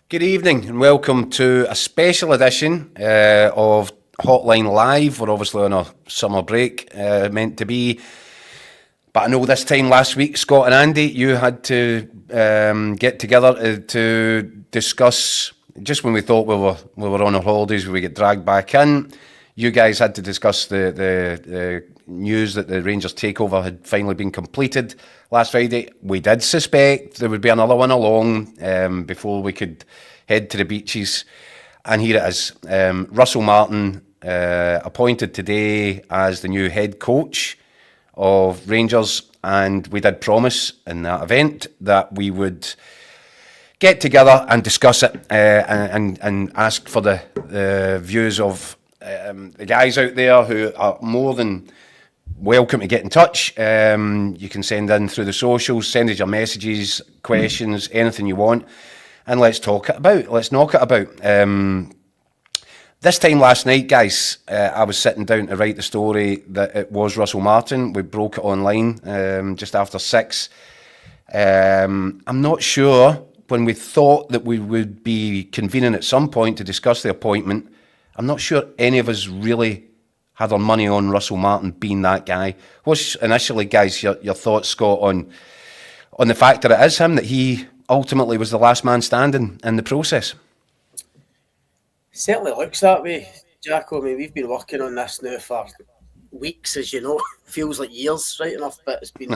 Good evening and welcome to a special edition of Hotline Live. We're obviously on a summer break, meant to be. But I know this time last week, Scott and Andy, you had to get together to discuss, just when we thought we were on our holidays, we get dragged back in. You guys had to discuss the news that the Rangers takeover had finally been completed last Friday. We did suspect there would be another one along before we could head to the beaches. And here it is. Russell Martin appointed today as the new head coach of Rangers, and we did promise in that event that we would get together and discuss it and ask for the views of the guys out there who are more than welcome to get in touch. You can send in through the socials, send us your messages, questions, anything you want, and let's talk it about. Let's knock it about. This time last night, guys, I was sitting down to write the story that it was Russell Martin. We broke it online just after 6. I'm not sure, when we thought that we would be convening at some point to discuss the appointment, I'm not sure any of us really had our money on Russell Martin being that guy. What's initially, guys, your thoughts, Scott, on the fact that it is him, that he ultimately was the last man standing in the process? Certainly looks that way, Jacko. I mean, we've been working on this now for weeks, as you know. Feels like years, right enough, but it's been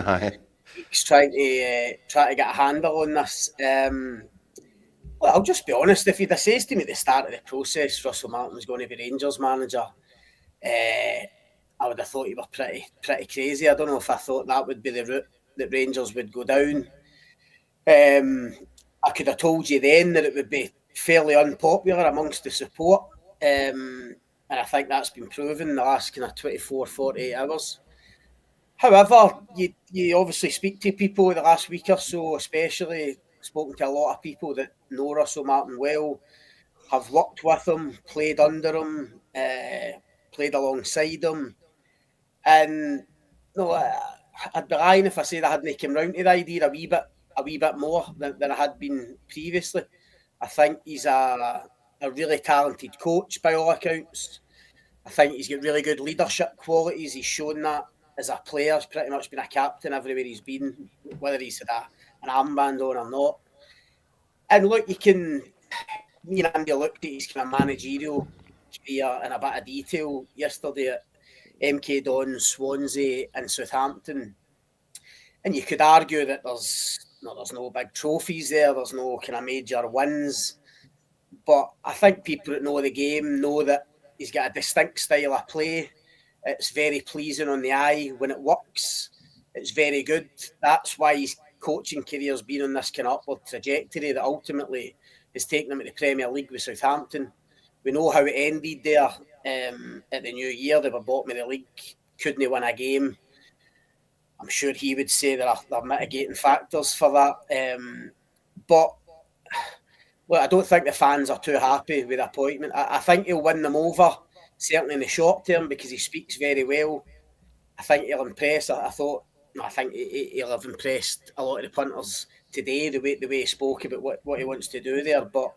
weeks trying to get a handle on this. Well, I'll just be honest. If you'd have said to me at the start of the process Russell Martin was going to be Rangers manager, I would have thought you were pretty crazy. I don't know if I thought that would be the route that Rangers would go down. I could have told you then that it would be fairly unpopular amongst the support, and I think that's been proven in the last kind of 24, 48 hours. However, you obviously speak to people the last week or so, especially spoken to a lot of people that know Russell Martin well, have worked with him, played under him, played alongside him, and no, I'd be lying if I said I hadn't come round to the idea a wee bit more than I had been previously. I think he's a really talented coach by all accounts. I think he's got really good leadership qualities. He's shown that as a player. He's pretty much been a captain everywhere he's been, whether he's had an armband on or not. And look, me and Andy looked at his kind of managerial career in a bit of detail yesterday at MK Dons, Swansea and Southampton. And you could argue that there's no big trophies there. There's no kind of major wins. But I think people that know the game know that he's got a distinct style of play. It's very pleasing on the eye when it works. It's very good. That's why his coaching career's been on this kind of upward trajectory that ultimately has taken him to the Premier League with Southampton. We know how it ended there at the new year. They were bottom of the league, couldn't win a game. I'm sure he would say there are mitigating factors for that. But well, I don't think the fans are too happy with the appointment. I think he'll win them over, certainly in the short term, because he speaks very well. I think he'll impress. I think he'll have impressed a lot of the punters today, the way he spoke about what he wants to do there. But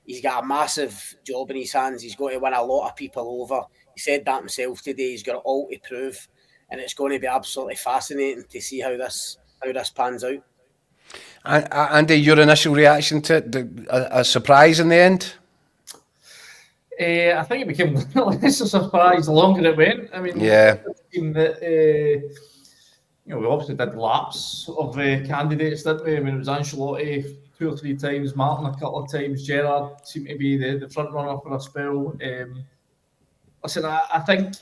he's got a massive job in his hands. He's got to win a lot of people over. He said that himself today. He's got it all to prove. And it's going to be absolutely fascinating to see how this pans out. Andy, your initial reaction to it, a surprise in the end? I think it became less a surprise the longer it went. I mean, yeah. We obviously did laps of candidates, didn't we? I mean, it was Ancelotti 2 or 3 times, Martin a couple of times, Gerrard seemed to be the front runner for a spell. Listen, I think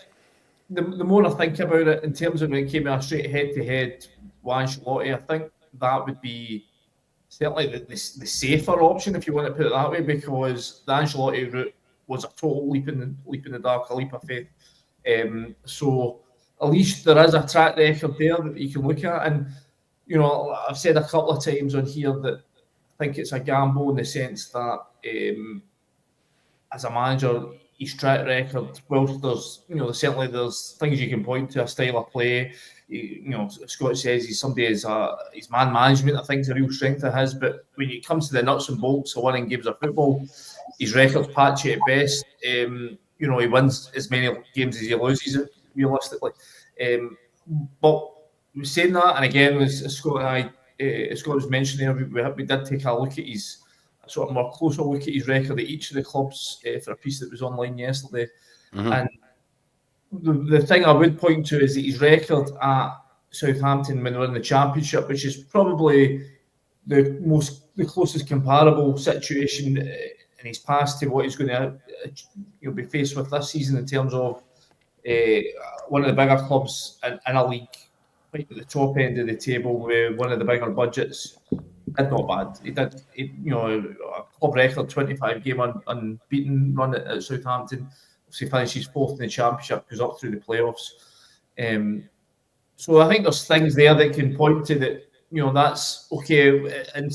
the more I think about it, in terms of when it came to a straight head-to-head with Ancelotti, I think that would be certainly the safer option, if you want to put it that way, because the Ancelotti route was a total leap in the dark, a leap of faith. So at least there is a track record there that you can look at. And, I've said a couple of times on here that I think it's a gamble in the sense that as a manager, his track record, whilst there's certainly there's things you can point to, a style of play. Scott says he's somebody his man management, I think, is a real strength of his. But when it comes to the nuts and bolts of winning games of football, his record's patchy at best. He wins as many games as he loses, realistically. But we're saying that, and again, as Scott was mentioning there, we did take a look at his sort of more closer look at his record at each of the clubs for a piece that was online yesterday. And the thing I would point to is that his record at Southampton when they were in the Championship, which is probably the closest comparable situation in his past to what he's going to be faced with this season in terms of one of the bigger clubs in a league right at the top end of the table with one of the bigger budgets. Did not bad. He did, a club record 25 game unbeaten run at Southampton. He finishes fourth in the Championship, goes up through the playoffs. So I think there's things there that can point to that. That's okay. In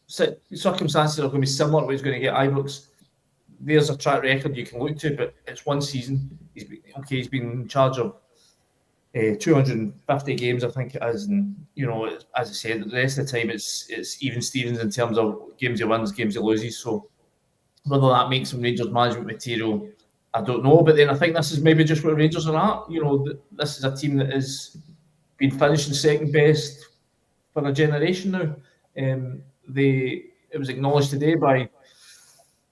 circumstances that are going to be similar to what he's going to get Ibrox, there's a track record you can look to, but it's one season. He's been in charge of 250 games, I think it is, and as I said, the rest of the time it's even Stevens in terms of games he wins, games he loses. So whether that makes him Rangers management material, I don't know. But then I think this is maybe just where Rangers are at. This is a team that has been finishing second best for a generation now. It was acknowledged today by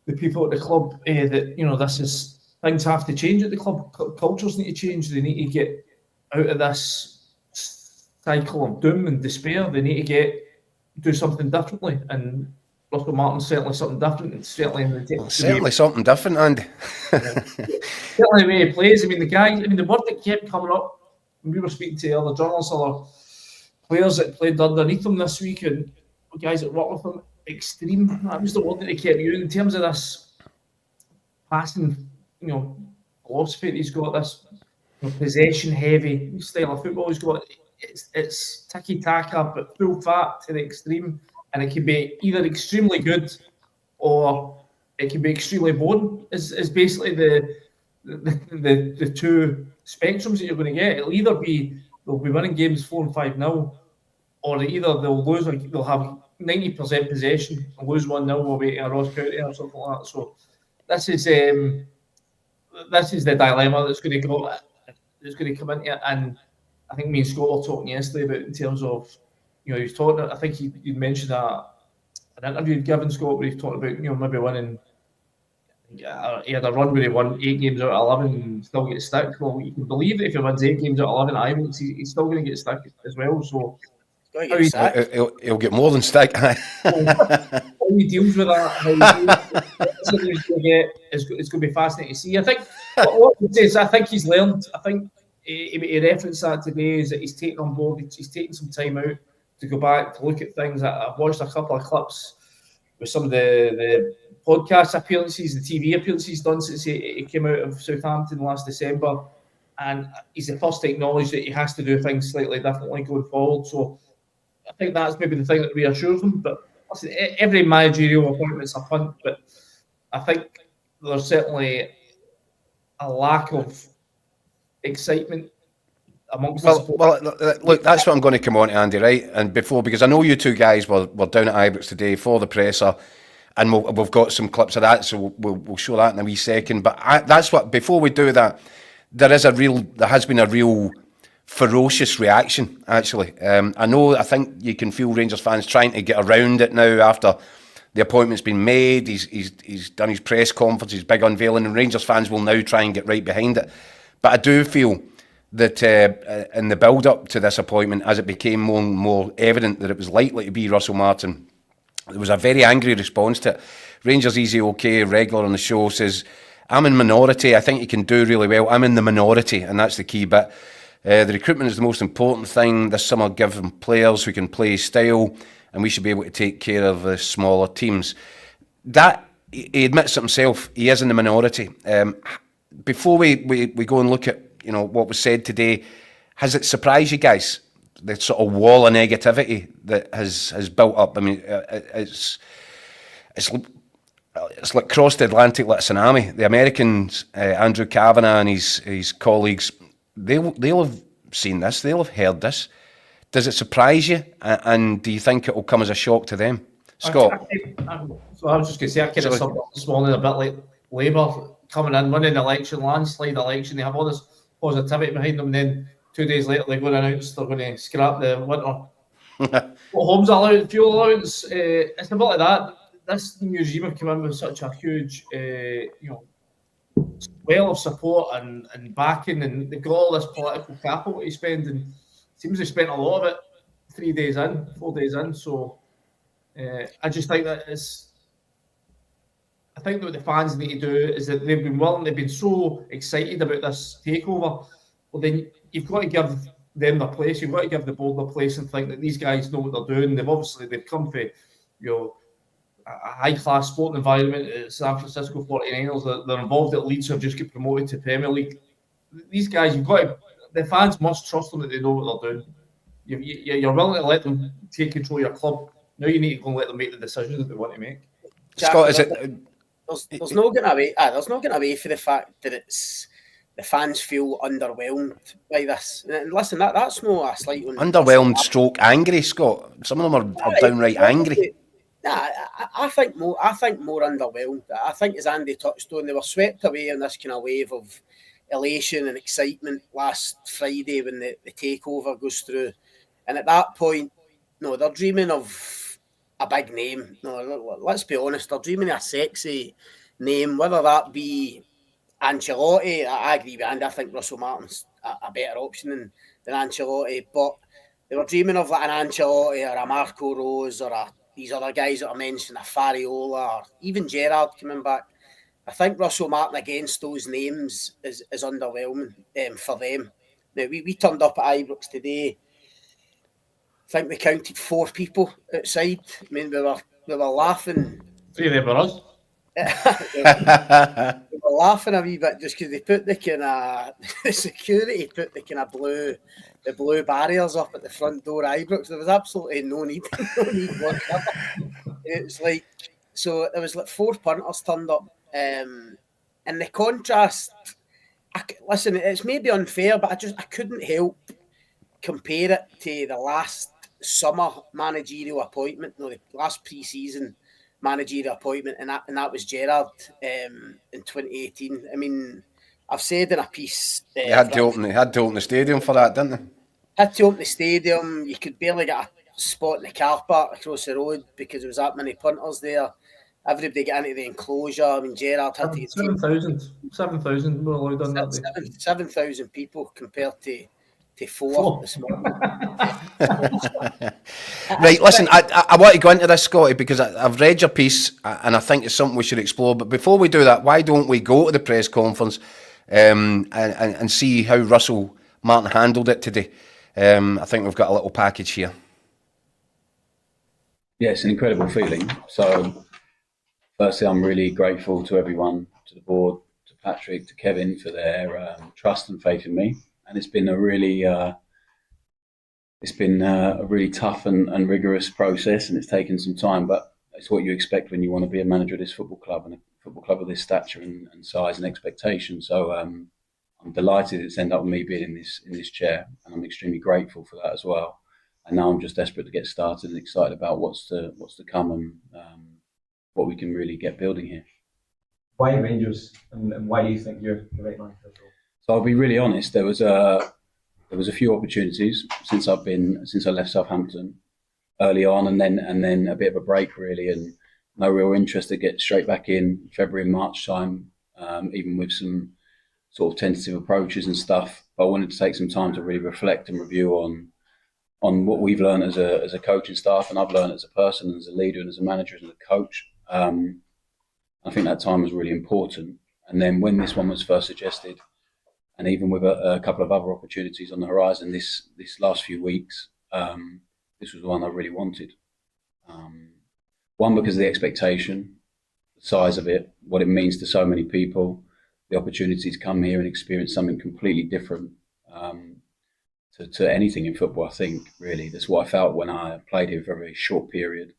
the people at the club that things have to change at the club. Cultures need to change. They need to get out of this cycle of doom and despair. They need to do something differently, and Russell Martin's certainly something different. It's certainly something different, Andy. Certainly the way he plays. The word that kept coming up when we were speaking to other journalists, other players that played underneath him this week, and guys that work with him, extreme. That was the word that they kept using in terms of this passing, philosophy that he's got. This possession-heavy style of football he's got. It's tiki-taka, but full fat to the extreme, and it can be either extremely good or it can be extremely boring. Is basically the two spectrums that you're going to get. It'll either be they'll be winning games 4 and 5-0, or either they'll lose, they'll have 90% possession and lose 1-0 away to a Ross County or something like that. So this is the dilemma that's going to go. That's going to come into it. And I think me and Scott were talking yesterday about in terms of, he was talking, I think you mentioned an interview he'd given Scott where he talked about, maybe winning, he had a run where he won 8 games out of 11 and still get stuck. Well, you can believe that if he wins 8 games out of 11 at Ibrox, he's still going to get stuck as well. So he'll get more than stuck. How he deals with that, how he deals with it, it's going to be fascinating to see. I think what I would say is I think he's learned. I think he referenced that today, is that he's taken on board. He's taken some time out to go back to look at things. I've watched a couple of clips with some of the podcast appearances, the TV appearances he's done since he came out of Southampton last December, and he's the first to acknowledge that he has to do things slightly differently going forward. So I think that's maybe the thing that reassures him. But listen, every managerial appointment's a punt, but I think there's certainly a lack of excitement amongst the support. Well, look, that's what I'm going to come on to, Andy, right? And before, because I know you two guys were down at Ibrox today for the presser, and we've got some clips of that, so we'll show that in a wee second. But that's what, before we do that, there has been a real ferocious reaction, actually. I think you can feel Rangers fans trying to get around it now after the appointment's been made. He's done his press conference, his big unveiling, and Rangers fans will now try and get right behind it. But I do feel that in the build-up to this appointment, as it became more and more evident that it was likely to be Russell Martin, there was a very angry response to it. Rangers Easy OK, regular on the show, says, I'm in minority, I think he can do really well. I'm in the minority, and that's the key bit. The recruitment is the most important thing this summer. Give them players who can play style, and we should be able to take care of the smaller teams. That, he admits it himself, he is in the minority. Before we go and look at what was said today, has it surprised you guys, the sort of wall of negativity that has built up? I mean, it's it's like crossed the Atlantic like a tsunami. The Americans, Andrew Kavanagh and his colleagues, they'll have seen this, they'll have heard this. Does it surprise you? And do you think it will come as a shock to them? Scott? So I was just going to say, I kind of summed up this morning a bit like Labour coming in, winning the election, landslide election. They have all this positivity behind them, and then 2 days later they're going to announce they're going to scrap the winter homes allowance, fuel allowance. It's a bit like that. This new regime have come in with such a huge, well of support and backing, and they've got all this political capital to spend, and it seems they spent a lot of it 4 days in. So I just think that I think what the fans need to do is that they've been so excited about this takeover. Well, then you've got to give them their place. You've got to give the board their place and think that these guys know what they're doing. They've come for a high-class sporting environment at San Francisco 49ers. They're involved at Leeds, who have just got promoted to Premier League. These guys, the fans must trust them that they know what they're doing. You're willing to let them take control of your club. Now you need to go and let them make the decisions that they want to make. Scott, is it? There's no getting away. There's no getting away for the fact that it's the fans feel underwhelmed by this. And listen, that's no a slight one. Underwhelmed, stroke angry, Scott. Some of them are downright angry. Nah, I think more underwhelmed. I think, as Andy touched on, they were swept away in this kind of wave of elation and excitement last Friday when the takeover goes through. And at that point, no, they're dreaming of a big name. No, let's be honest, they're dreaming of a sexy name, whether that be Ancelotti. I agree with Andy. I think Russell Martin's a better option than Ancelotti, but they were dreaming of like an Ancelotti or a Marco Rose or these other guys that are mentioned, a Fariola, or even Gerrard coming back. I think Russell Martin against those names is underwhelming for them. Now, we turned up at Ibrox today. I think we counted 4 people outside. I mean, we were laughing. 3 of them were us. We were laughing a wee bit just because they put the kind of the security put the kind of blue barriers up at the front door of Ibrox. There was absolutely no need whatsoever. It's like, so there was like 4 punters turned up, and the contrast. Listen, it's maybe unfair, but I couldn't help compare it to the last summer managerial appointment, the last pre-season managerial appointment, and that was Gerrard in 2018. I mean, I've said in a piece, they had to open the stadium for that, didn't they? Had to open the stadium. You could barely get a spot in the car park across the road because there was that many punters there. Everybody got into the enclosure. I mean, Gerrard had to get 7,000 were allowed on that day. 7,000 people compared to 4 this morning. Right, listen, I want to go into this, Scotty, because I've read your piece and I think it's something we should explore. But before we do that, why don't we go to the press conference and see how Russell Martin handled it today? I think we've got a little package here. Yeah, it's an incredible feeling. So, firstly, I'm really grateful to everyone, to the board, to Patrick, to Kevin for their trust and faith in me. And it's been a really tough and rigorous process, and it's taken some time. But it's what you expect when you want to be a manager of this football club, and a football club of this stature and size and expectation. So I'm delighted it's ended up with me being in this chair, and I'm extremely grateful for that as well. And now I'm just desperate to get started and excited about what's to come and what we can really get building here. Why Rangers, and why do you think you're the right man for the role? So I'll be really honest. There was a few opportunities since I left Southampton early on, and then a bit of a break really, and no real interest to get straight back in February and March time, even with some sort of tentative approaches and stuff. But I wanted to take some time to really reflect and review on what we've learned as a coaching staff, and I've learned as a person, as a leader, and as a manager, and as a coach. I think that time was really important. And then when this one was first suggested, and even with a couple of other opportunities on the horizon this last few weeks, this was the one I really wanted. One, because of the expectation, the size of it, what it means to so many people, the opportunity to come here and experience something completely different to anything in football, I think, really. That's what I felt when I played here for a very short period.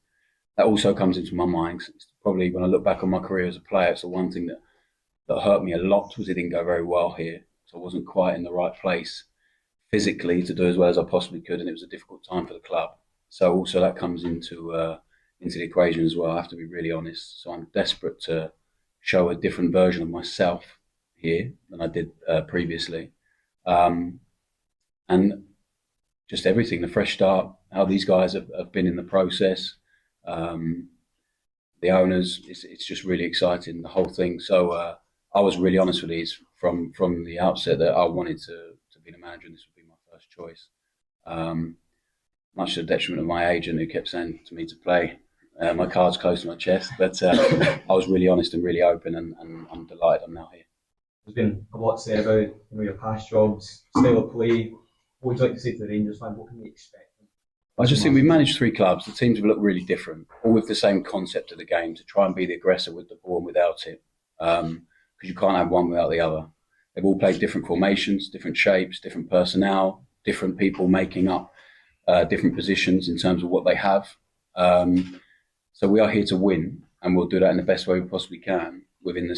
that also comes into my mind. It's probably when I look back on my career as a player, it's the one thing that hurt me a lot was it didn't go very well here. So I wasn't quite in the right place physically to do as well as I possibly could, and it was a difficult time for the club. So also that comes into the equation as well. I have to be really honest. So I'm desperate to show a different version of myself here than I did previously, and just everything, the fresh start, how these guys have been in the process, the owners, it's just really exciting, the whole thing. So I was really honest with these from the outset that I wanted to be the manager and this would be my first choice. Much to the detriment of my agent who kept saying to me to play my cards close to my chest. But I was really honest and really open, and I'm delighted I'm now here. There's been a lot said about your past jobs, style of play. What would you like to say to the Rangers fan? What can we expect? I just think we managed 3 clubs. The teams have looked really different, all with the same concept of the game, to try and be the aggressor with the ball and without it. Because you can't have one without the other. They've all played different formations, different shapes, different personnel, different people making up different positions in terms of what they have. So we are here to win, and we'll do that in the best way we possibly can within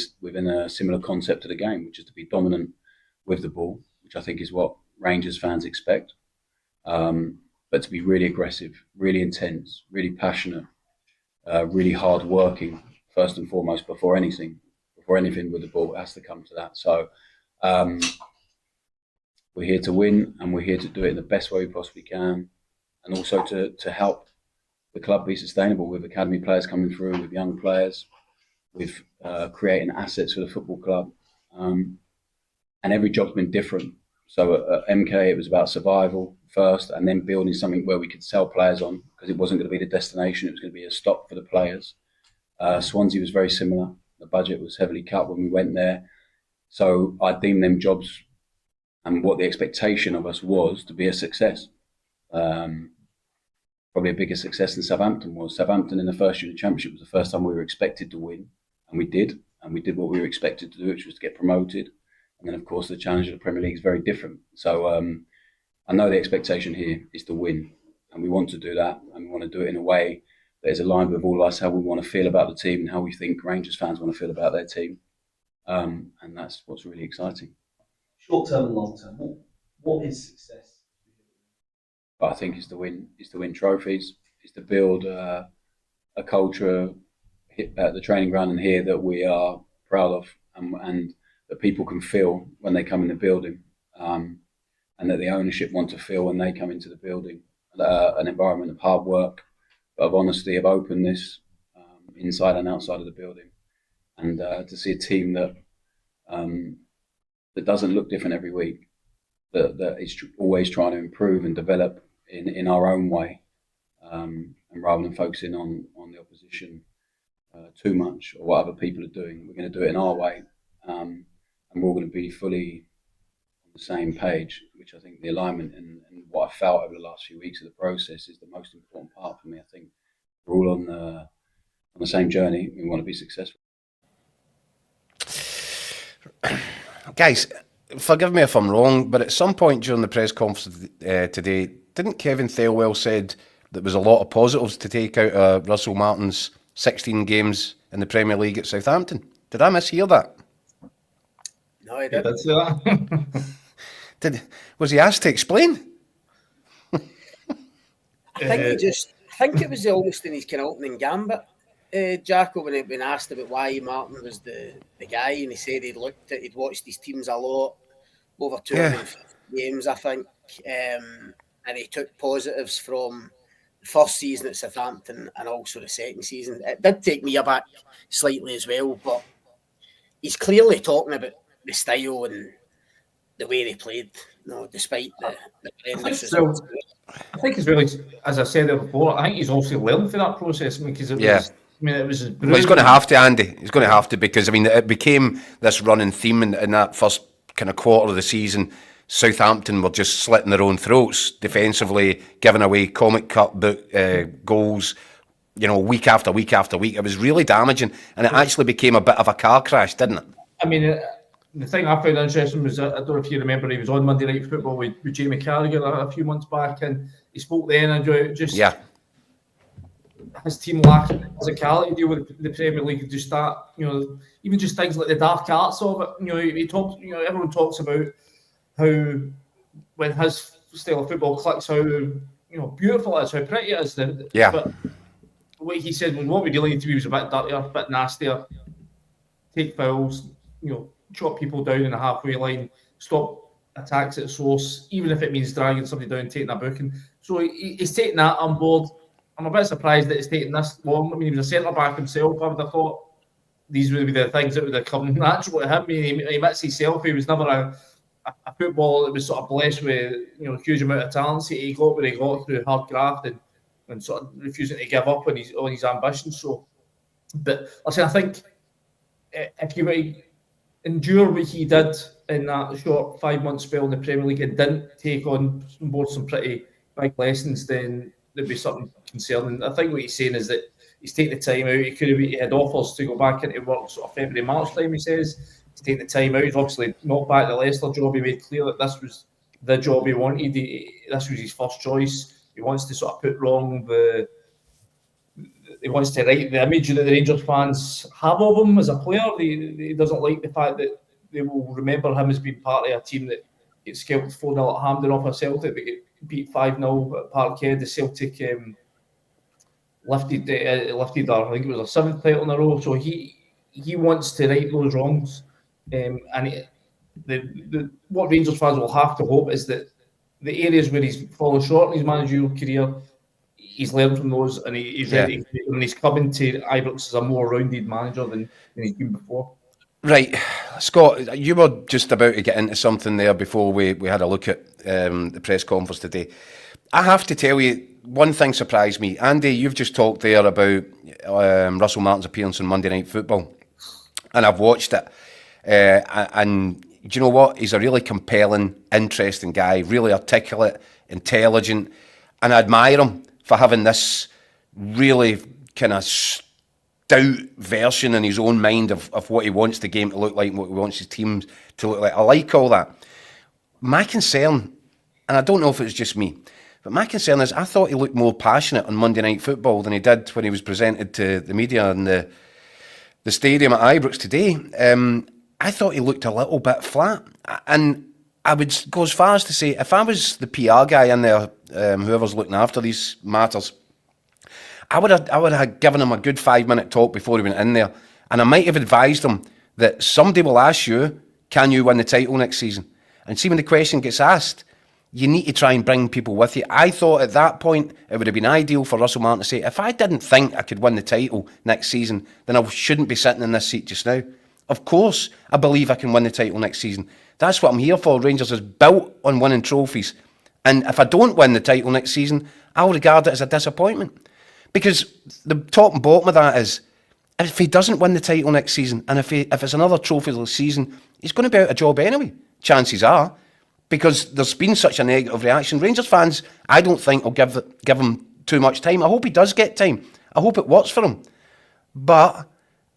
a similar concept of the game, which is to be dominant with the ball, which I think is what Rangers fans expect. But to be really aggressive, really intense, really passionate, really hard working, first and foremost, before anything with the ball, it has to come to that. So we're here to win, and we're here to do it in the best way we possibly can, and also to help the club be sustainable with academy players coming through, with young players, with creating assets for the football club. And every job's been different. So at MK, it was about survival first, and then building something where we could sell players on, because it wasn't going to be the destination, it was going to be a stop for the players. Swansea was very similar. The budget was heavily cut when we went there. So I deemed them jobs and what the expectation of us was to be a success. Probably a bigger success than Southampton was. Southampton in the first year of the Championship was the first time we were expected to win, and we did. And we did what we were expected to do, which was to get promoted. And then, of course, the challenge of the Premier League is very different. So I know the expectation here is to win, and we want to do that, and we want to do it in a way that is aligned with all of us, how we want to feel about the team and how we think Rangers fans want to feel about their team. And that's what's really exciting. Short term and long term, what is success? But I think it's to win trophies, it's to build a culture at the training ground and here that we are proud of, and that people can feel when they come in the building, and that the ownership want to feel when they come into the building. An environment of hard work, of honesty, of openness, inside and outside of the building, and to see a team that doesn't look different every week, that is always trying to improve and develop in our own way, and rather than focusing on the opposition too much or what other people are doing, we're going to do it in our way, and we're all going to be fully on the same page, which I think the alignment and what I felt over the last few weeks of the process is the most important part for me. I think we're all on the same journey. We want to be successful. Guys, forgive me if I'm wrong, but at some point during the press conference today, didn't Kevin Thelwell said there was a lot of positives to take out of Russell Martin's 16 games in the Premier League at Southampton? Did I mishear that? No, I didn't. That's that. Was he asked to explain? I think it was almost in his kind of opening gambit, Jacko, when he'd asked about why Martin was the guy, and he said he'd watched his teams a lot, over 250 games, I think, and he took positives from the first season at Southampton and also the second season. It did take me aback slightly as well, but he's clearly talking about the style and the way they played, despite the horrendous results. I think it's really, as I said before, I think he's also learned for that process, because it was. It was. Well, he's going to have to, Andy. He's going to have to, because it became this running theme in that first kind of quarter of the season. Southampton were just slitting their own throats defensively, giving away comic cup goals, week after week after week. It was really damaging, and it actually became a bit of a car crash, didn't it? I mean, the thing I found interesting was, I don't know if you remember, he was on Monday Night Football with Jamie Carragher a few months back, and he spoke then about just his team lacking physicality to deal with the Premier League. Just that, even just things like the dark arts of it. He talks. Everyone talks about how when his style of football clicks, how beautiful it is, how pretty it is. Yeah. But what he said was what we really need to be was a bit dirtier, a bit nastier. Take fouls, chop people down in the halfway line, stop attacks at source, even if it means dragging somebody down, taking a booking. So he's taking that on board. I'm a bit surprised that it's taken this long. I mean, he was a centre-back himself. I would have thought these would be the things that would have come natural to him. I mean, he admits himself he was never a footballer that was sort of blessed with a huge amount of talent. He got where he got through hard graft and sort of refusing to give up on his ambitions. So, but I think if you were to endure what he did in that short 5-month spell in the Premier League and didn't take on board some pretty big lessons, then there'd be something concerning. I think what he's saying is that he's taking the time out. He had offers to go back into work sort of February, March time, he says. He's taking the time out. He's obviously not back the Leicester job. He made clear that this was the job he wanted. This was his first choice. He wants to sort of put wrong he wants to right the image that the Rangers fans have of him as a player. He doesn't like the fact that they will remember him as being part of a team that gets scalped 4-0 at Hampden off of Celtic. They get beat 5-0 at Parkhead. The Celtic lifted I think it was a 7th title in a row. So he wants to right those wrongs. What Rangers fans will have to hope is that the areas where he's fallen short in his managerial career, he's learned from those, and he's ready. And he's coming to Ibrox as a more rounded manager than he's been before. Right, Scott, you were just about to get into something there before we had a look at the press conference today. I have to tell you, one thing surprised me. Andy, you've just talked there about Russell Martin's appearance on Monday Night Football, and I've watched it. And do you know what? He's a really compelling, interesting guy, really articulate, intelligent, and I admire him for having this really kind of stout version in his own mind of what he wants the game to look like and what he wants his teams to look like. I like all that. My concern, and I don't know if it's just me, but my concern is I thought he looked more passionate on Monday Night Football than he did when he was presented to the media in the stadium at Ibrox today. I thought he looked a little bit flat. And I would go as far as to say, if I was the PR guy in there, whoever's looking after these matters, I would have given him a good 5-minute talk before he went in there. And I might have advised him that somebody will ask you, can you win the title next season? And see, when the question gets asked, you need to try and bring people with you. I thought at that point it would have been ideal for Russell Martin to say, if I didn't think I could win the title next season, then I shouldn't be sitting in this seat just now. Of course, I believe I can win the title next season. That's what I'm here for. Rangers is built on winning trophies. And if I don't win the title next season, I'll regard it as a disappointment. Because the top and bottom of that is, if he doesn't win the title next season, and if it's another trophyless season, he's going to be out of job anyway. Chances are. Because there's been such a negative reaction. Rangers fans, I don't think, will give him too much time. I hope he does get time. I hope it works for him. But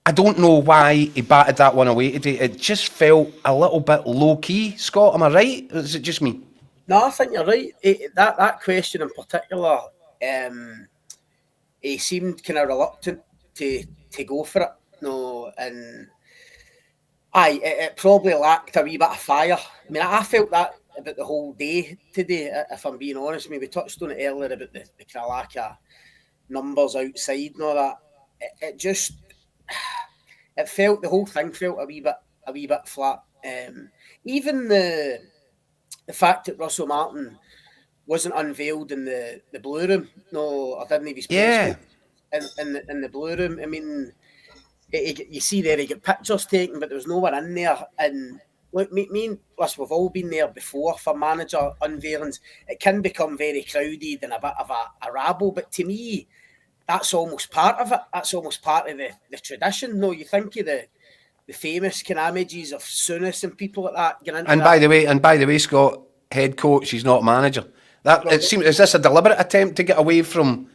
I don't know why he batted that one away today. It just felt a little bit low-key. Scott, am I right? Or is it just me? No, I think you're right. That question in particular, he seemed kind of reluctant to go for it. No, and it probably lacked a wee bit of fire. I mean, I felt that about the whole day today, if I'm being honest. I mean, we touched on it earlier about the kind of lack of numbers outside and all that. The whole thing felt a wee bit flat. Even the fact that Russell Martin wasn't unveiled in the blue room. No, I didn't even in the blue room. I mean, you see there, he got pictures taken, but there was no one in there. And look, me and us, we've all been there before for manager unveilings. It can become very crowded and a bit of a rabble, but to me, that's almost part of it. That's almost part of the tradition. No, you think of the famous kind of images of Souness and people like that. And by the way, Scott, head coach, he's not manager. Is this a deliberate attempt to get away from?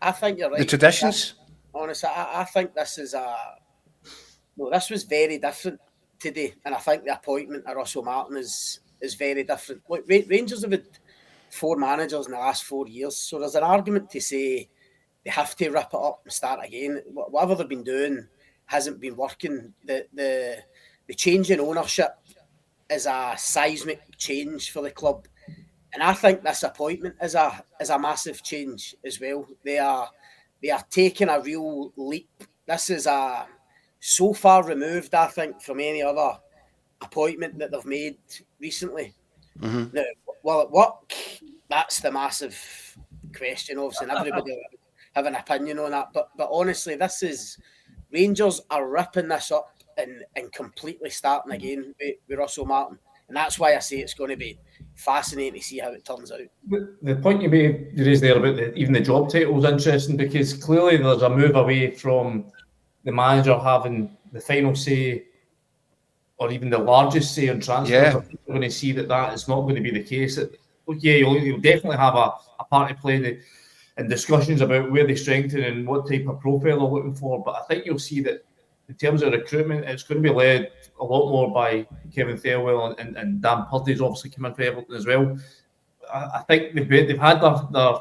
I think you're right. The traditions. Honestly, I think this this was very different today, and I think the appointment of Russell Martin is very different. Look, Rangers have had 4 managers in the last 4 years, so there's an argument to say they have to rip it up and start again. Whatever they've been doing hasn't been working. The change in ownership is a seismic change for the club, and I think this appointment is a massive change as well. They are taking a real leap. This is so far removed, I think, from any other appointment that they've made recently. Now, will it work? That's the massive question, obviously, and everybody will have an opinion on that. But honestly, this is Rangers are ripping this up and completely starting again with Russell Martin. And that's why I say it's going to be fascinating to see how it turns out. The point you raised there about even the job title is interesting, because clearly there's a move away from the manager having the final say or even the largest say on transfers. Yeah. I think we're going to see that is not going to be the case. You'll definitely have a part to play in discussions about where they strengthen and what type of profile they're looking for. But I think you'll see that in terms of recruitment, it's going to be led a lot more by Kevin Thelwell and Dan Purdy's obviously coming for Everton as well. I think they've had their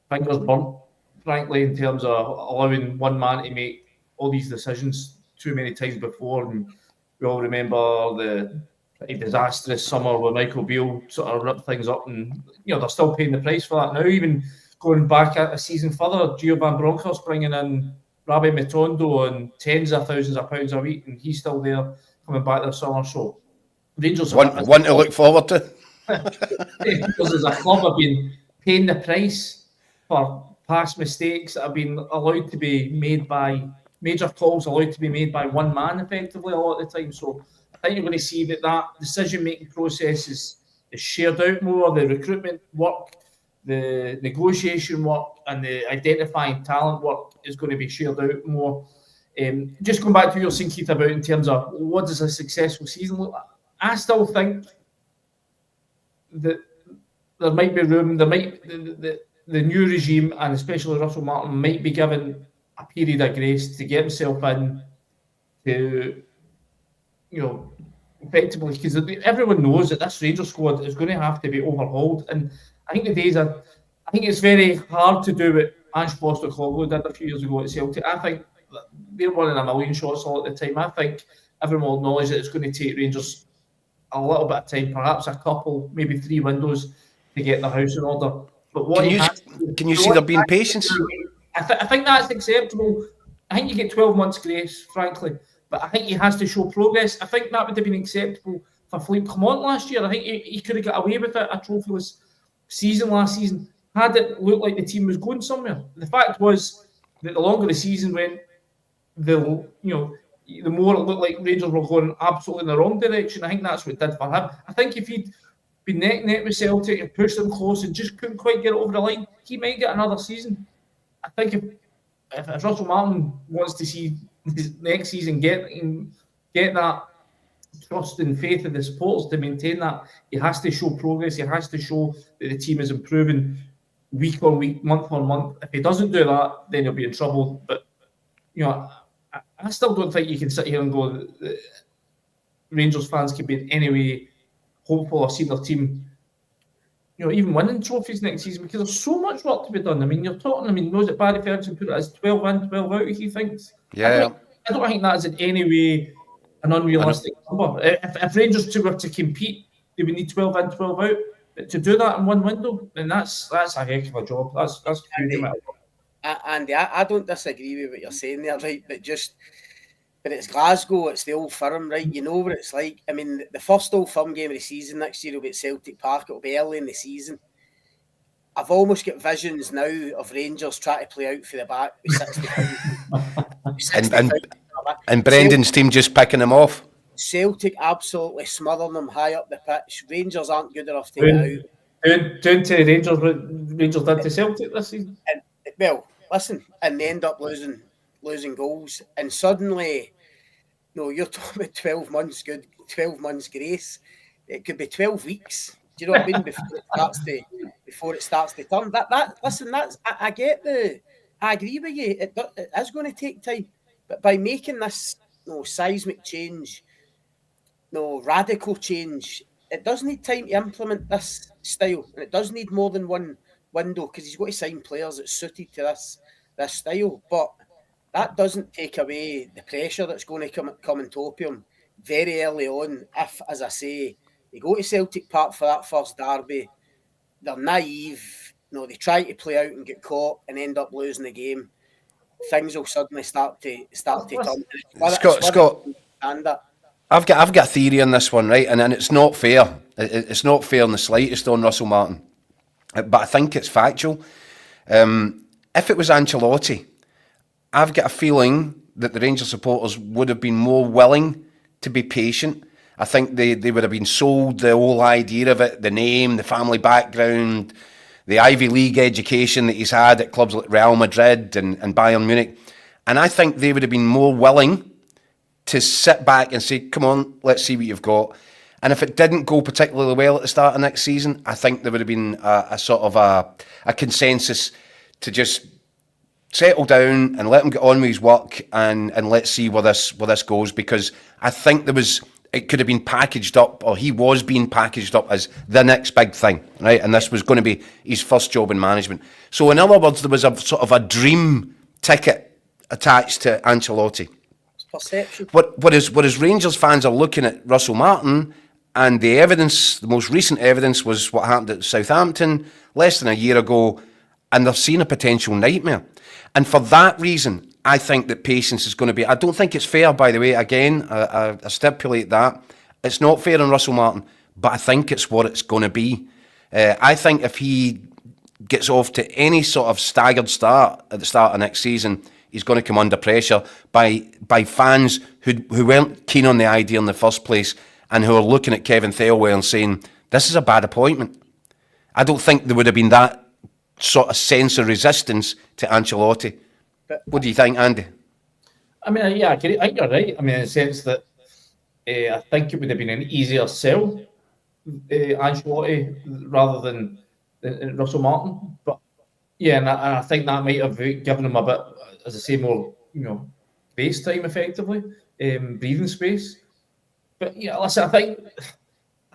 fingers burnt, frankly, in terms of allowing one man to make all these decisions too many times before. And we all remember the pretty disastrous summer where Michael Beale sort of ripped things up, and they're still paying the price for that now. Even going back a season further, Gio Van Bronckhorst bringing in Rabbi Matondo and tens of thousands of pounds a week, and he's still there coming back this summer. So Rangers one to look forward to. Rangers as a club have been paying the price for past mistakes that have been allowed to be made by major calls, allowed to be made by one man effectively a lot of the time. So I think you're going to see that decision-making process is shared out more. The recruitment work, the negotiation work, and the identifying talent work is going to be shared out more. Just going back to your saying, Keith, about in terms of what does a successful season look like, I still think that there might be room. There might the new regime, and especially Russell Martin, might be given a period of grace to get himself in to, effectively, because everyone knows that this Rangers squad is going to have to be overhauled. And I think I think it's very hard to do what Ange Postecoglou did a few years ago at Celtic. I think they're running a million shots all at the time. I think everyone will acknowledge that it's going to take Rangers a little bit of time, perhaps a couple, maybe 3 windows to get their house in order. But what can you see there being patience? I think that's acceptable. I think you get 12 months grace, frankly, but I think he has to show progress. I think that would have been acceptable for Philippe Clement last year. I think he could have got away with it, a trophyless season last season, had it looked like the team was going somewhere. The fact was that the longer the season went, the more it looked like Rangers were going absolutely in the wrong direction. I think that's what it did for him. I think if he'd been neck and neck with Celtic and pushed them close and just couldn't quite get it over the line, he might get another season. I think if Russell Martin wants to see his next season get that trust and faith in the supporters to maintain that, he has to show progress. He has to show that the team is improving week on week, month on month. If he doesn't do that, then he'll be in trouble. But I still don't think you can sit here and go that Rangers fans can be in any way hopeful of seeing their team, even winning trophies next season, because there's so much work to be done. I mean, you're talking, knows that Barry Ferguson put it as 12 in, 12 out, he thinks. Yeah. I don't think that is in any way an unrealistic number. If Rangers were to compete, they would need 12 in, 12 out. But to do that in one window, then that's a heck of a job. That's a huge amount of work. Andy, I don't disagree with what you're saying there, right? But it's Glasgow, it's the Old Firm, right? You know what it's like. I mean, the first Old Firm game of the season next year will be at Celtic Park. It'll be early in the season. I've almost got visions now of Rangers trying to play out for the back with 60,000. And Brendan's team just picking them off. Celtic absolutely smothering them high up the pitch. Rangers aren't good enough to get out. Doing to Rangers did to Celtic this season. Well, listen, and they end up losing goals, and suddenly, you're talking about 12 months good, 12 months grace. It could be 12 weeks. Do you know what I mean? Before it starts to turn. I get I agree with you. It is going to take time, but by making this seismic change, radical change, it does need time to implement this style, and it does need more than one window, because he's got to sign players that's suited to this this style. But that doesn't take away the pressure that's going to come on top of him very early on. If, as I say, you go to Celtic Park for that first derby, they're naive. They try to play out and get caught and end up losing the game. Things will suddenly start to turn. Scott, And that. I've got a theory on this one, right? And it's not fair. It's not fair in the slightest on Russell Martin. But I think it's factual. If it was Ancelotti, I've got a feeling that the Rangers supporters would have been more willing to be patient. I think they would have been sold the whole idea of it, the name, the family background, the Ivy League education that he's had at clubs like Real Madrid and Bayern Munich. And I think they would have been more willing to sit back and say, come on, let's see what you've got. And if it didn't go particularly well at the start of next season, I think there would have been a sort of a consensus to just settle down and let him get on with his work and let's see where this goes, because I think it could have been packaged up, or he was being packaged up as the next big thing, right? And this was going to be his first job in management. So in other words, there was a sort of a dream ticket attached to Ancelotti. Perception. Whereas Rangers fans are looking at Russell Martin, and the most recent evidence was what happened at Southampton less than a year ago, and they're seeing a potential nightmare. And for that reason, I think that patience is going to be... I don't think it's fair, by the way. Again, I stipulate that. It's not fair on Russell Martin, but I think it's what it's going to be. I think if he gets off to any sort of staggered start at the start of next season, he's going to come under pressure by fans who weren't keen on the idea in the first place and who are looking at Kevin Thelwell and saying, this is a bad appointment. I don't think there would have been that sort of sense of resistance to Ancelotti. What do you think, Andy? I mean, yeah, I think you're right. I mean, in the sense that I think it would have been an easier sell, Ancelotti, rather than Russell Martin. But yeah, and I think that might have given him a bit, as I say, more face time effectively, breathing space. But yeah, listen, I think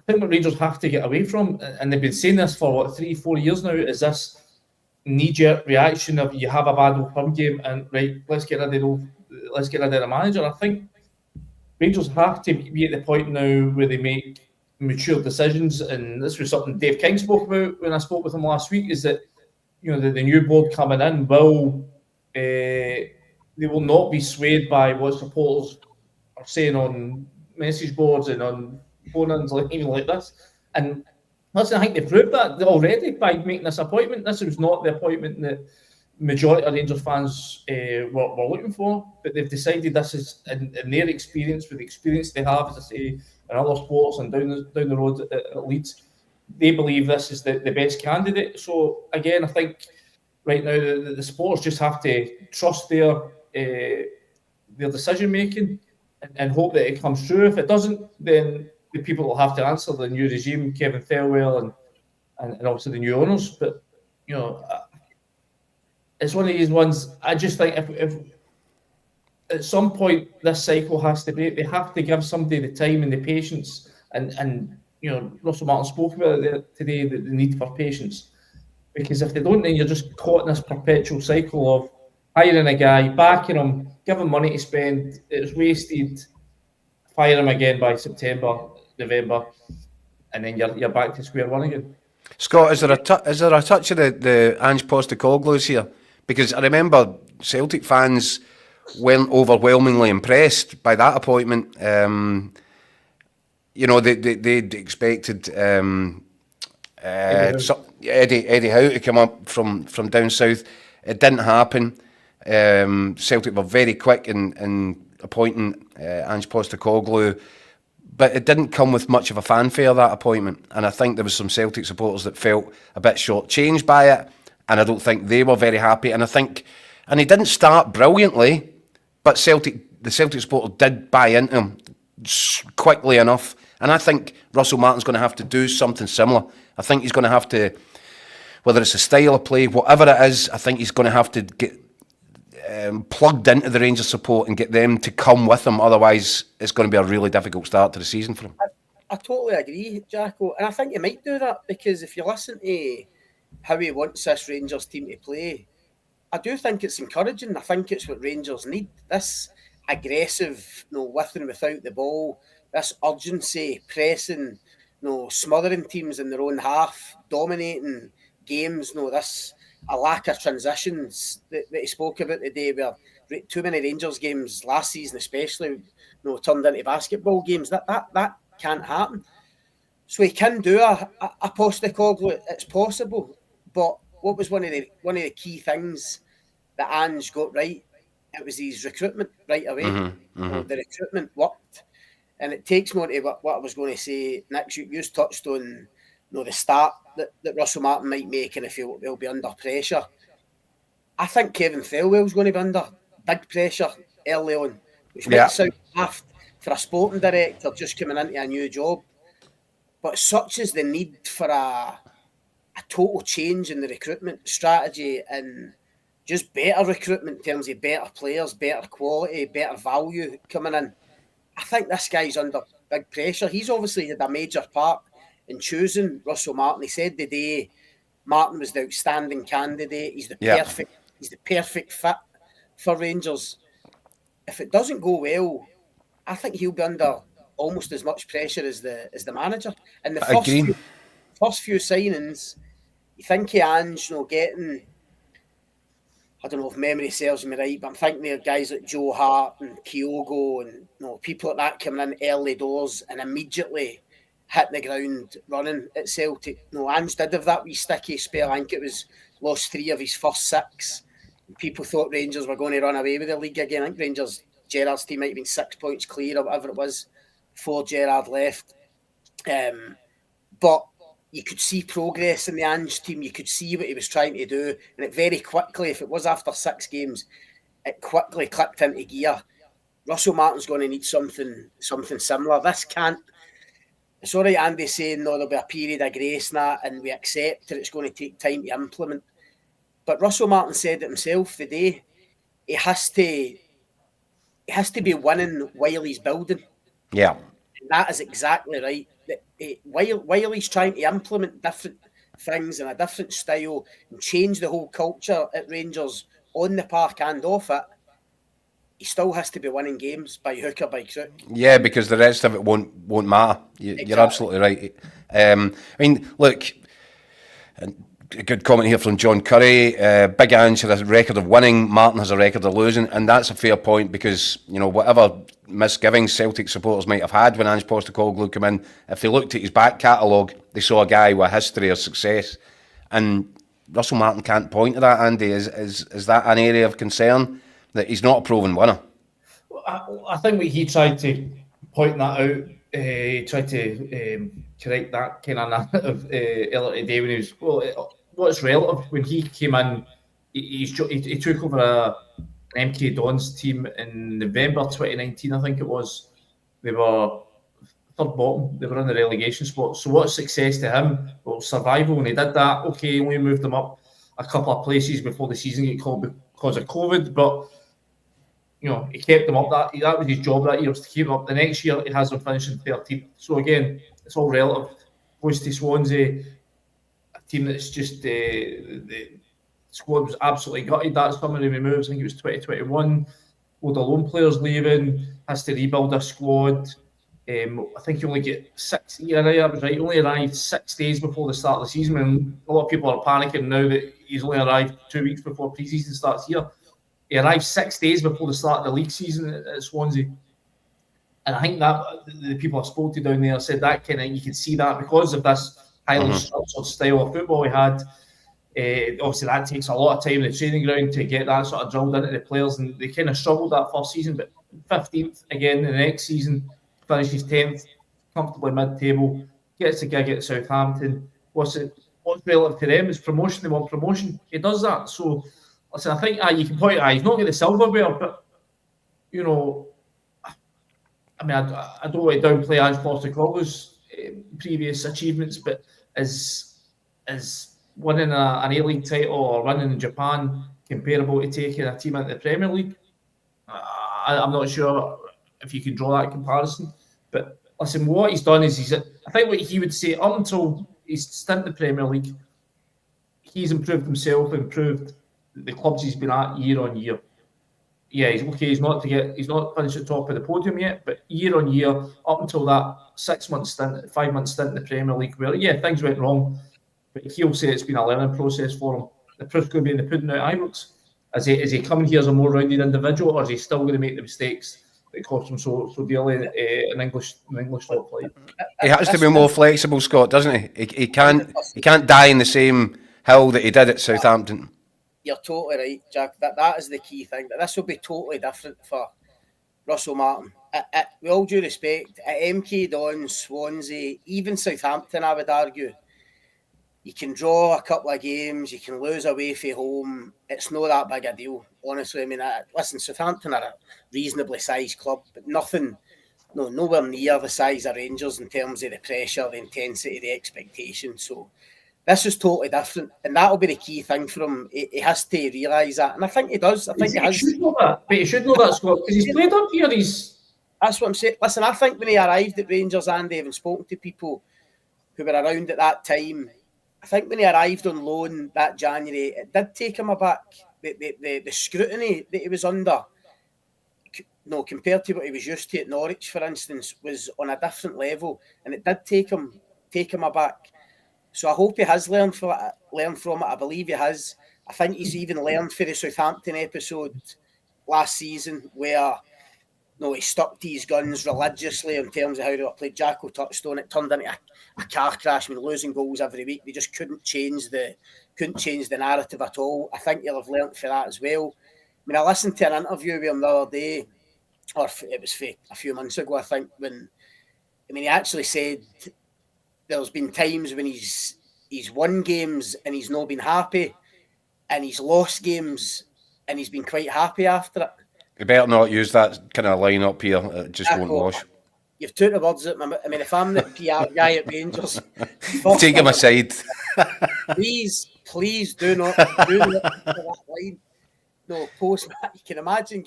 what Rangers have to get away from, and they've been saying this for 3-4 years now, is this knee-jerk reaction of you have a bad Old Firm game and right, let's get rid of the manager. I think Rangers have to be at the point now where they make mature decisions, and this was something Dave King spoke about when I spoke with him last week. Is that the new board coming in they will not be swayed by what supporters are saying on message boards and on phone-ins, even like this. And listen, I think they proved that already by making this appointment. This was not the appointment that majority of Rangers fans were looking for, but they've decided this is in their experience, with the experience they have, as I say, in other sports and down the road at Leeds. They believe this is the best candidate. So again, I think right now the supporters just have to trust their decision making and hope that it comes true. If it doesn't, then the people will have to answer, the new regime, Kevin Thelwell, and obviously the new owners. But it's one of these ones. I just think if at some point this cycle has to be, they have to give somebody the time and the patience. And Russell Martin spoke about it today, the need for patience. Because if they don't, then you're just caught in this perpetual cycle of hiring a guy, backing him, giving money to spend, it's wasted, fire him again by September, November, and then you're back to square one again. Scott, is there a touch of the Ange Postecoglou's here? Because I remember Celtic fans weren't overwhelmingly impressed by that appointment. They expected Eddie Howe to come up from down south. It didn't happen. Celtic were very quick in appointing Ange Postecoglou, but it didn't come with much of a fanfare, that appointment. And I think there was some Celtic supporters that felt a bit shortchanged by it, and I don't think they were very happy. And he didn't start brilliantly, but the Celtic supporters did buy into him quickly enough. And I think Russell Martin's going to have to do something similar. I think he's going to have to, whether it's a style of play, whatever it is, I think he's going to have to get plugged into the Rangers support and get them to come with him. Otherwise, it's going to be a really difficult start to the season for him. I totally agree, Jacko. And I think he might do that, because if you listen to how he wants this Rangers team to play, I do think it's encouraging. I think it's what Rangers need. This aggressive, with and without the ball, this urgency, pressing, smothering teams in their own half, dominating games. This a lack of transitions that he spoke about today, where too many Rangers games last season, especially, turned into basketball games. That can't happen. So he can do a Postecoglou. It's possible, but what was one of the key things that Ange got right? It was his recruitment right away. The recruitment worked, and it takes me on to what I was going to say next. You touched on the start that Russell Martin might make, and if he'll be under pressure. I think Kevin Thelwell's going to be under big pressure early on, which might sound daft for a sporting director just coming into a new job. But such is the need for a total change in the recruitment strategy and just better recruitment in terms of better players, better quality, better value coming in. I think this guy's under big pressure. He's obviously had a major part in choosing Russell Martin. He said the day Martin was the outstanding candidate. He's the perfect fit for Rangers. If it doesn't go well, I think he'll be under almost as much pressure as the manager. And the first few signings, you think of Ange, getting, I don't know if memory serves me right, but I'm thinking of guys like Joe Hart and Kyogo and people like that coming in early doors and immediately hit the ground running at Celtic. Ange did have that wee sticky spell. I think it was lost 3 of his first 6. People thought Rangers were going to run away with the league again. I think Rangers, Gerrard's team might have been 6 points clear or whatever it was before Gerrard left. But you could see progress in the Ange team. You could see what he was trying to do. And it very quickly, if it was after 6 games, it quickly clicked into gear. Russell Martin's going to need something similar. This can't... It's all right, Andy saying, there'll be a period of grace and we accept that it's going to take time to implement. But Russell Martin said it himself today. He has to be winning while he's building. Yeah. And that is exactly right. While he's trying to implement different things and a different style and change the whole culture at Rangers on the park and off it, he still has to be winning games by hook or by crook. Yeah, because the rest of it won't matter. You're absolutely right. I mean, look, a good comment here from John Curry. Big Ange has a record of winning, Martin has a record of losing, and that's a fair point because, whatever misgivings Celtic supporters might have had when Ange Postecoglou came in, if they looked at his back catalogue, they saw a guy with a history of success. And Russell Martin can't point to that, Andy. Is that an area of concern, that he's not a proven winner? I think what he tried to point that out, he tried to correct that kind of narrative earlier today when he was, what's relative, when he came in, he took over an MK Dons team in November 2019, I think it was. They were third bottom, they were in the relegation spot. So what's success to him? Well, survival, and he did that. Okay, only moved them up a couple of places before the season got called because of COVID, but he kept them up. That was his job that year, was to keep them up. The next year, he has them finishing 13th. So again, it's all relative. Goes to Swansea, a team that's just the squad was absolutely gutted. That summer he moves. I think it was 2021. Load of loan players leaving. Has to rebuild a squad. I think you only get 6. Yeah, that was right. Only arrived 6 days before the start of the season, and a lot of people are panicking now that he's only arrived 2 weeks before pre-season starts here. He arrived 6 days before the start of the league season at Swansea. And I think that the people I spoke to down there said that kind of, you can see that because of this highly structured style of football we had. Obviously, that takes a lot of time in the training ground to get that sort of drilled into the players, and they kind of struggled that first season. But 15th again the next season, finishes 10th, comfortably mid-table, gets a gig at Southampton. What's relative to them is promotion. They want promotion. He does that. So, listen, I think you can point he's not getting the silverware, but I mean, I don't want to downplay Ange Postecoglou's previous achievements, but as winning an A-League title or winning in Japan comparable to taking a team into the Premier League? I'm not sure if you can draw that comparison. But listen, what he's done is I think what he would say, up until his stint in the Premier League, he's improved himself, improved the clubs he's been at year on year. Yeah, he's okay. He's not finished at the top of the podium yet, but year on year, up until that 5 month stint in the Premier League, where things went wrong, but he'll say it's been a learning process for him. The proof's going to be in the pudding at Ibrox. Is he coming here as a more rounded individual, or is he still going to make the mistakes that cost him so dearly in English top flight? He has to be more flexible, Scott, doesn't he? He can't die in the same hill that he did at Southampton. You're totally right, Jack. That is the key thing. That this will be totally different for Russell Martin. With all due respect, at MK Dons, Swansea, even Southampton, I would argue, you can draw a couple of games, you can lose away from home. It's not that big a deal, honestly. I mean, listen, Southampton are a reasonably sized club, but nowhere near the size of Rangers in terms of the pressure, the intensity, the expectation. So this is totally different, and that'll be the key thing for him. He has to realise that, and I think he does. I think he has. Should know that, but he should know that, Scott, because he's played up here. That's what I'm saying. Listen, I think when he arrived at Rangers, and even spoken to people who were around at that time, I think when he arrived on loan that January, it did take him aback. The scrutiny that he was under, compared to what he was used to at Norwich, for instance, was on a different level, and it did take him aback. So I hope he has learned from it. I believe he has. I think he's even learned for the Southampton episode last season where he stuck to his guns religiously in terms of how they were played. Jacko touched on it. Turned into a car crash. I mean, losing goals every week. They just couldn't change the narrative at all. I think he'll have learnt for that as well. I mean, I listened to an interview with him the other day, or it was a few months ago, I think, he actually said there's been times when he's won games and he's not been happy, and he's lost games and he's been quite happy after it. You better not use that kind of line up here. It just won't wash. You've took the words out. I mean, if I'm the PR guy at Rangers, take him aside. please do not do that line. No, post that. You can imagine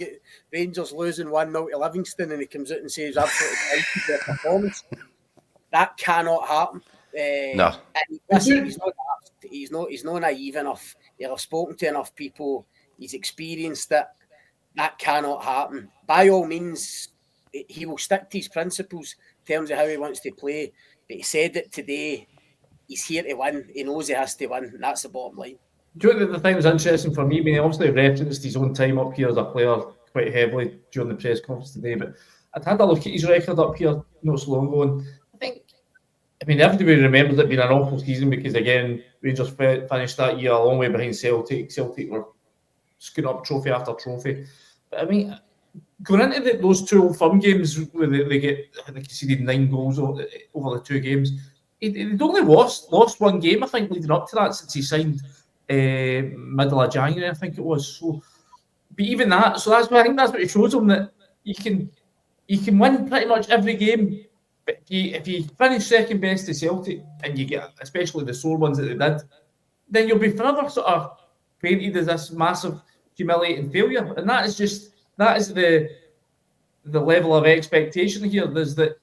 Rangers losing 1-0 to Livingston and he comes out and says absolutely right to their performance. That cannot happen. No. And listen, he's not naive enough. He'll have spoken to enough people. He's experienced it. That cannot happen. By all means, he will stick to his principles in terms of how he wants to play. But he said it today. He's here to win. He knows he has to win. And that's the bottom line. Do you know the thing that was interesting for me? I mean, he obviously referenced his own time up here as a player quite heavily during the press conference today. But I'd had a look at his record up here not so long ago. And everybody remembers it being an awful season because, again, Rangers finished that year a long way behind Celtic. Celtic were scooting up trophy after trophy. But, I mean, going into those two Old Firm games where they conceded 9 goals over the 2 games, they'd only lost one game, I think, leading up to that since he signed middle of January, I think it was. So, but even that, so I think that's what it shows them, that you can win pretty much every game. But if you finish second best to Celtic and you get especially the sore ones that they did, then you'll be forever sort of painted as this massive humiliating failure. And that is the level of expectation here. There's that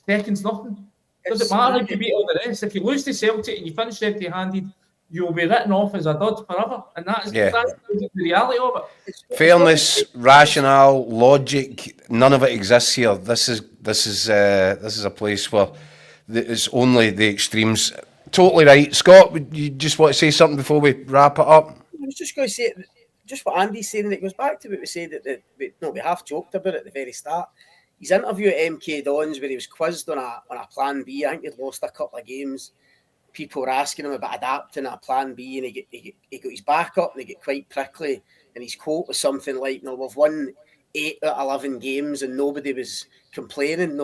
second's nothing. Doesn't matter if you beat all the rest. If you lose to Celtic and you finish empty-handed, you'll be written off as a dud forever. And that's the reality of it. Fairness, rationale, logic, none of it exists here. This is a place where it's only the extremes. Totally right. Scott, would you just want to say something before we wrap it up? I was just going to say, just what Andy's saying, it goes back to what we said we half joked about at the very start. His interview at MK Dons, where he was quizzed on a plan B. I think he'd lost a couple of games. People were asking him about adapting a plan B, and he got his back up and he got quite prickly. And his quote was something like, we've won 8 out of 11 games and nobody was complaining.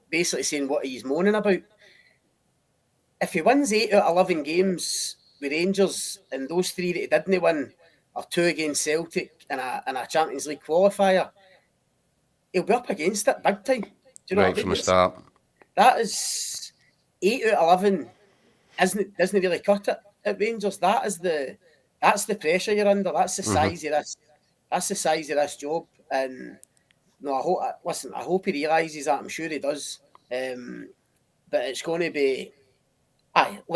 Basically saying what he's moaning about. If he wins 8 out of 11 games with Rangers, and those 3 that he didn't win are 2 against Celtic and a Champions League qualifier, he'll be up against it big time. Do you know right from the start. That is 8 out of 11. Doesn't really cut it at Rangers. That's the pressure you're under. That's the size of this. That's the size of this job. And I hope he realises that. I'm sure he does. But it's going to be.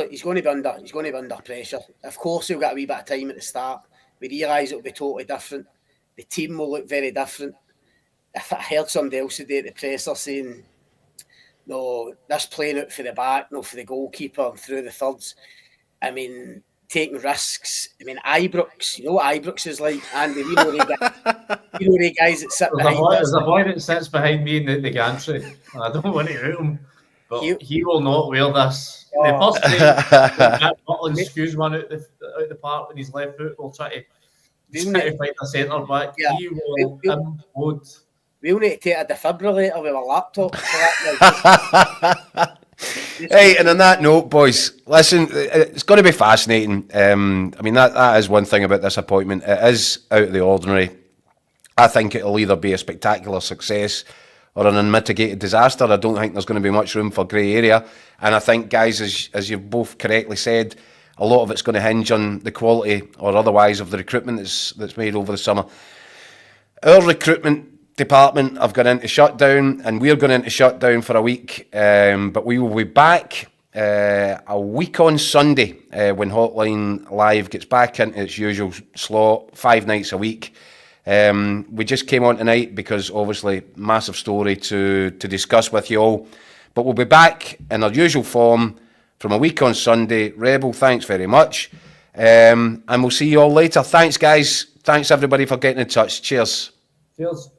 He's going to be under pressure. Of course, he'll get a wee bit of time at the start. We realise it'll be totally different. The team will look very different. I heard somebody else today at the presser saying, no, this playing out for the back, no for the goalkeeper and through the thirds. I mean, taking risks. I mean, Ibrox, you know what Ibrox is like, Andy? You know the guys that sit behind us. There's a boy that sits behind me in the gantry. I don't want to out him, but he will not wear this. The first day, Butland skews one out the park with his left foot. We'll try to find a centre back. Yeah. He will implode. We'll need to take a defibrillator with a laptop. Hey, and on that note, boys, listen, it's going to be fascinating. I mean, that is one thing about this appointment. It is out of the ordinary. I think it'll either be a spectacular success or an unmitigated disaster. I don't think there's going to be much room for grey area. And I think, guys, as you've both correctly said, a lot of it's going to hinge on the quality or otherwise of the recruitment that's made over the summer. Our recruitment department have gone into shutdown, and we're going into shutdown for a week, but we will be back a week on Sunday when Hotline Live gets back into its usual slot, 5 nights a week. We just came on tonight because obviously massive story to discuss with you all, but we'll be back in our usual form from a week on Sunday. Rebel, thanks very much, and we'll see you all later. Thanks, guys. Thanks everybody for getting in touch. Cheers. Cheers.